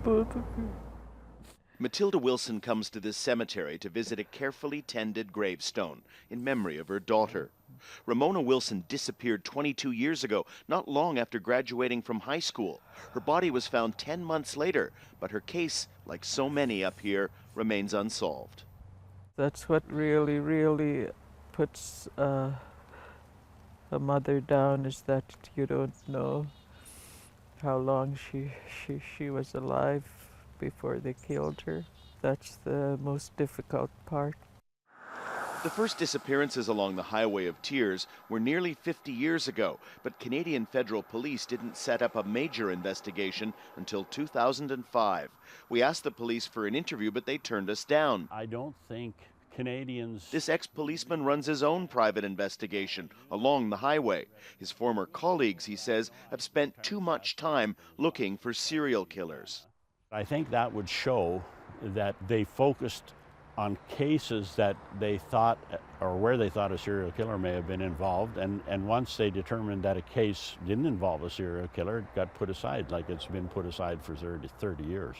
both of you. Matilda Wilson comes to this cemetery to visit a carefully tended gravestone in memory of her daughter. Ramona Wilson disappeared 22 years ago, not long after graduating from high school. Her body was found 10 months later, but her case, like so many up here, remains unsolved. That's what really puts a mother down, is that you don't know how long she was alive before they killed her. That's the most difficult part. The first disappearances along the Highway of Tears were nearly 50 years ago, but Canadian federal police didn't set up a major investigation until 2005. We asked the police for an interview, but they turned us down. I don't think Canadians... This ex-policeman runs his own private investigation along the highway. His former colleagues, he says, have spent too much time looking for serial killers. I think that would show that they focused on cases that they thought, or where they thought a serial killer may have been involved, and once they determined that a case didn't involve a serial killer, it got put aside, like it's been put aside for 30 years.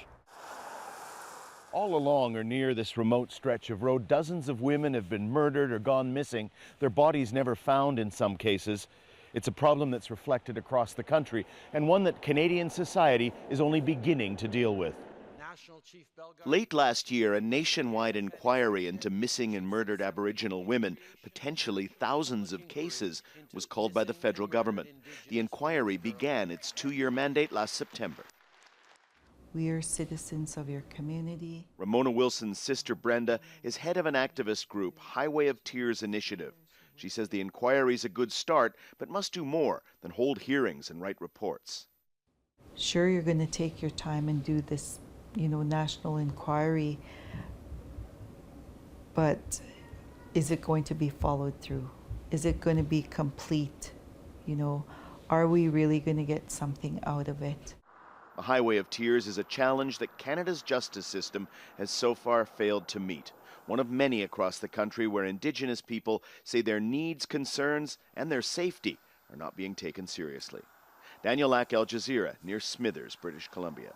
All along or near this remote stretch of road, dozens of women have been murdered or gone missing, their bodies never found in some cases. It's a problem that's reflected across the country, and one that Canadian society is only beginning to deal with. Late last year, a nationwide inquiry into missing and murdered Aboriginal women, potentially thousands of cases, was called by the federal government. The inquiry began its 2-year mandate last September. We are citizens of your community. Ramona Wilson's sister Brenda is head of an activist group, Highway of Tears Initiative. She says the inquiry is a good start, but must do more than hold hearings and write reports. Sure, you're going to take your time and do this, national inquiry, but is it going to be followed through? Is it going to be complete? Are we really going to get something out of it? A Highway of Tears is a challenge that Canada's justice system has so far failed to meet. One of many across the country where Indigenous people say their needs, concerns, and their safety are not being taken seriously. Daniel Lack, Jazeera, near Smithers, British Columbia.